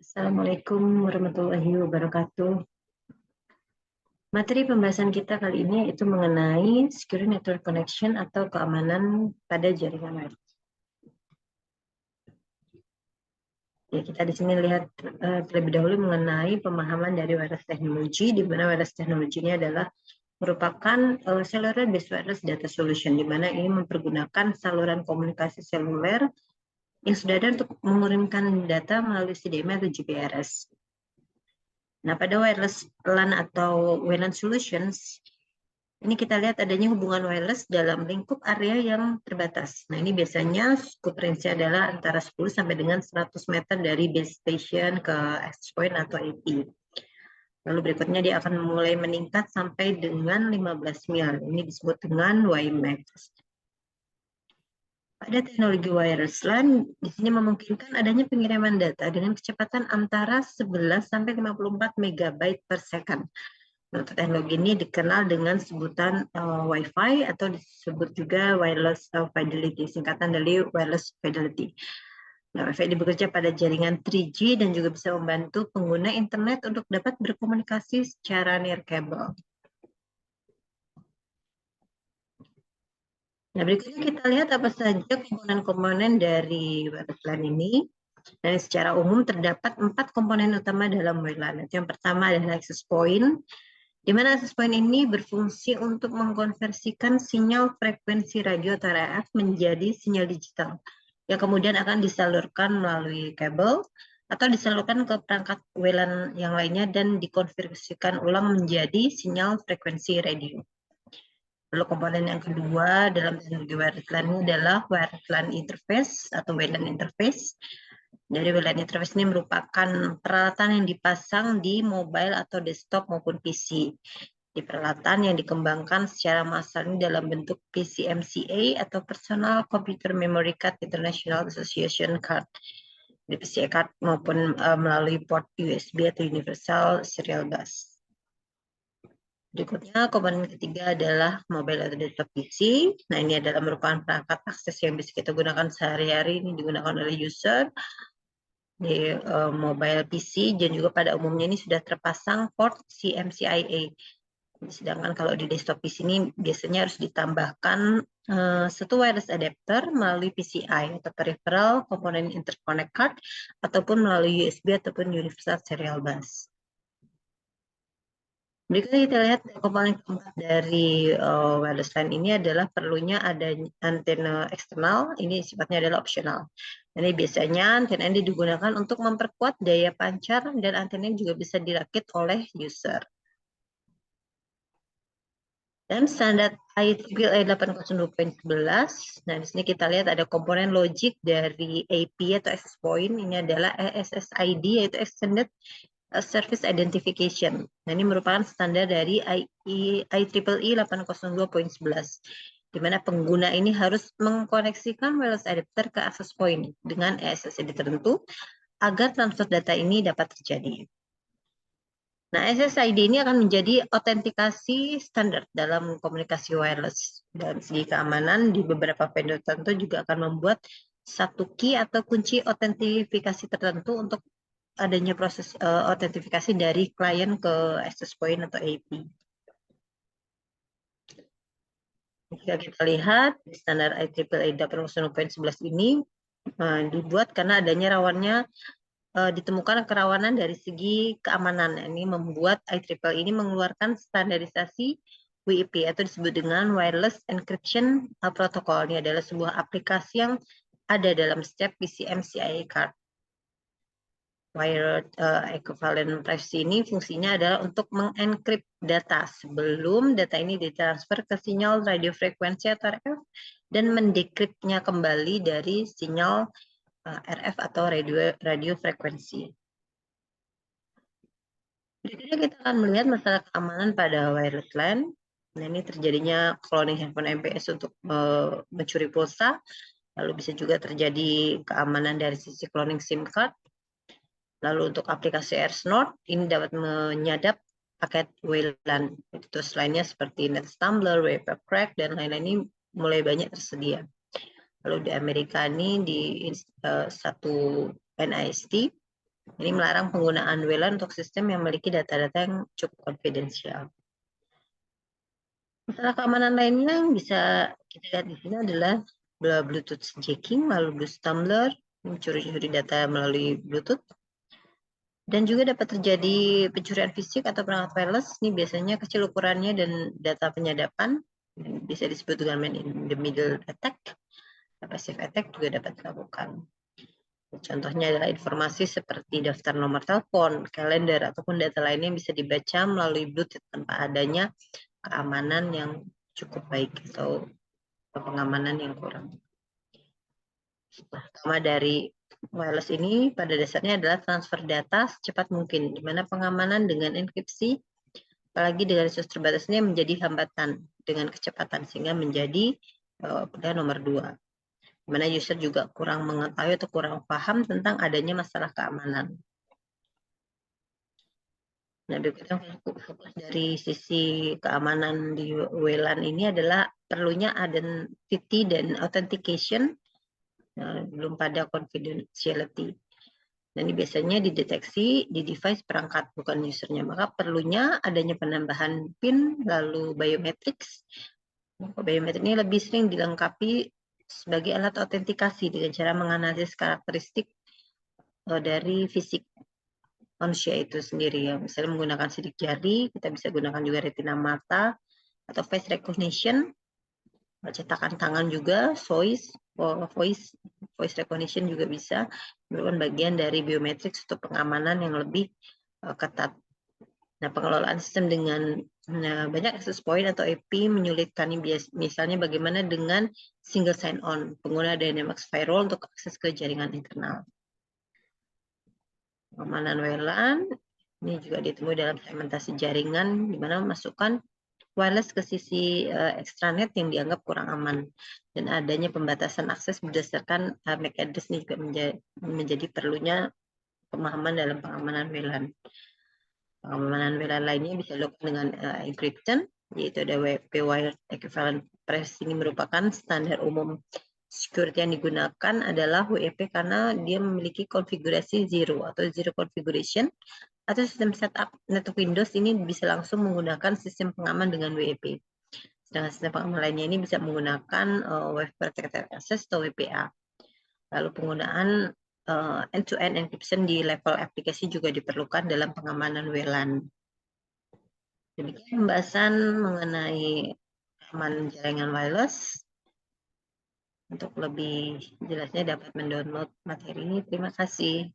Assalamualaikum warahmatullahi wabarakatuh. Materi pembahasan kita kali ini yaitu mengenai Secure Network Connection atau keamanan pada jaringan web. Ya, kita di sini lihat terlebih dahulu mengenai pemahaman dari wireless technology, di mana wireless technology ini adalah merupakan cellular based wireless data solution, di mana ini mempergunakan saluran komunikasi seluler yang sudah ada untuk mengirimkan data melalui CDMA atau GPRS. Nah, pada wireless LAN atau WLAN solutions, ini kita lihat adanya hubungan wireless dalam lingkup area yang terbatas. Nah, ini biasanya skup range adalah antara 10 sampai dengan 100 meter dari base station ke access point atau IP. Lalu berikutnya dia akan mulai meningkat sampai dengan 15 mil. Ini disebut dengan WiMAX. Pada teknologi wireless LAN, di sini memungkinkan adanya pengiriman data dengan kecepatan antara 11 sampai 54 megabyte per second. Nah, teknologi ini dikenal dengan sebutan Wi-Fi atau disebut juga wireless fidelity, singkatan dari wireless fidelity. Nah, Wi-Fi ini bekerja pada jaringan 3G dan juga bisa membantu pengguna internet untuk dapat berkomunikasi secara nirkabel. Nah, berikutnya kita lihat apa saja komponen-komponen dari wireless LAN ini. Dan secara umum terdapat 4 komponen utama dalam WLAN. Yang pertama adalah access point, di mana access point ini berfungsi untuk mengkonversikan sinyal frekuensi radio atau RF menjadi sinyal digital, yang kemudian akan disalurkan melalui kabel atau disalurkan ke perangkat WLAN yang lainnya dan dikonversikan ulang menjadi sinyal frekuensi radio. Lalu komponen yang kedua dalam teknologi wireless LAN ini adalah wireless LAN interface atau WLAN interface. Dari WLAN interface ini merupakan peralatan yang dipasang di mobile atau desktop maupun PC. Di peralatan yang dikembangkan secara massal ini dalam bentuk PCMCA atau Personal Computer Memory Card International Association Card. Di PCI card maupun melalui port USB atau Universal Serial Bus. Berikutnya, komponen ketiga adalah mobile atau desktop PC. Nah, ini adalah merupakan perangkat akses yang bisa kita gunakan sehari-hari, ini digunakan oleh user di mobile PC, dan juga pada umumnya ini sudah terpasang port CMCIA. Sedangkan kalau di desktop PC ini biasanya harus ditambahkan satu wireless adapter melalui PCI atau peripheral component interconnect card ataupun melalui USB ataupun Universal Serial Bus. Berikutnya kita lihat komponen keempat dari wireless LAN ini adalah perlunya ada antena eksternal. Ini sifatnya adalah opsional. Ini biasanya antena ini digunakan untuk memperkuat daya pancar dan antena juga bisa dirakit oleh user. Dan standar IEEE 802.11, nah di sini kita lihat ada komponen logik dari AP atau access point, ini adalah SSID yaitu Extended Service Identification. Nah, ini merupakan standar dari IEEE 802.11, di mana pengguna ini harus mengkoneksikan wireless adapter ke access point dengan SSID tertentu agar transfer data ini dapat terjadi. Nah, SSID ini akan menjadi autentikasi standar dalam komunikasi wireless. Dan segi keamanan di beberapa vendor tertentu juga akan membuat satu key atau kunci autentifikasi tertentu untuk adanya proses autentifikasi dari klien ke access point atau AP. Jika kita lihat standar IEEE 802.11 ini dibuat karena adanya rawannya ditemukan kerawanan dari segi keamanan. Ini membuat IEEE ini mengeluarkan standarisasi WEP atau disebut dengan Wireless Encryption Protocol. Ini adalah sebuah aplikasi yang ada dalam setiap PCMCIA card. Wired Equivalent Privacy ini fungsinya adalah untuk mengenkrip data sebelum data ini ditransfer ke sinyal radiofrekuensi atau RF dan mendekriptnya kembali dari sinyal RF atau radiofrekuensi. Berikutnya kita akan melihat masalah keamanan pada wireless LAN. Nah, ini terjadinya cloning handphone MPS untuk mencuri pulsa. Lalu bisa juga terjadi keamanan dari sisi cloning SIM card. Lalu untuk aplikasi AirSnort, ini dapat menyadap paket WLAN. Itu selainnya seperti NetStumbler, WebCrack, dan lain-lain ini mulai banyak tersedia. Lalu di Amerika ini di satu NIST, Ini melarang penggunaan WLAN untuk sistem yang memiliki data-data yang cukup konfidensial. Masalah keamanan lainnya yang bisa kita lihat di sini adalah Bluetooth jacking, lalu Bluetooth tumbler, mencuri-curi data melalui Bluetooth. Dan juga dapat terjadi pencurian fisik atau perangkat wireless. Ini biasanya kecil ukurannya dan data penyadapan. Bisa disebut dengan man in the middle attack. Passive attack juga dapat dilakukan. Contohnya adalah informasi seperti daftar nomor telepon, kalender, ataupun data lainnya yang bisa dibaca melalui Bluetooth tanpa adanya keamanan yang cukup baik atau pengamanan yang kurang. Pertama dari wireless ini pada dasarnya adalah transfer data secepat mungkin, di mana pengamanan dengan enkripsi, apalagi dengan resource terbatas ini menjadi hambatan dengan kecepatan, sehingga menjadi pilihan nomor 2. Di mana user juga kurang mengetahui atau kurang paham tentang adanya masalah keamanan. Nah, berikutnya fokus dari sisi keamanan di WLAN ini adalah perlunya identity dan authentication, belum pada confidentiality. Dan ini biasanya dideteksi di device perangkat, bukan usernya. Maka perlunya adanya penambahan PIN, lalu biometrics. Biometrik ini lebih sering dilengkapi sebagai alat autentikasi dengan cara menganalisis karakteristik dari fisik manusia itu sendiri. Ya. Misalnya menggunakan sidik jari, kita bisa gunakan juga retina mata, atau face recognition, cetakan tangan juga, voice recognition juga bisa merupakan bagian dari biometrik untuk pengamanan yang lebih ketat. Nah, pengelolaan sistem dengan banyak access point atau IP menyulitkan, misalnya bagaimana dengan single sign-on, pengguna Dynamics Firewall untuk akses ke jaringan internal. Pengamanan WLAN ini juga ditemui dalam segmentasi jaringan, di mana memasukkan wireless ke sisi extranet yang dianggap kurang aman, dan adanya pembatasan akses berdasarkan MAC address ini juga menjadi perlunya pemahaman dalam pengamanan WLAN. Pengamanan WLAN lainnya bisa dilakukan dengan encryption, yaitu ada WP Wire Equivalent Press. Ini merupakan standar umum security yang digunakan adalah WEP karena dia memiliki konfigurasi zero atau zero configuration, atau sistem setup network Windows ini bisa langsung menggunakan sistem pengaman dengan WEP. Sedangkan sistem pengaman lainnya ini bisa menggunakan Wave Protected Access atau WPA. Lalu penggunaan end-to-end encryption di level aplikasi juga diperlukan dalam pengamanan WLAN. Demikian pembahasan mengenai keamanan jaringan wireless. Untuk lebih jelasnya dapat mendownload materi ini. Terima kasih.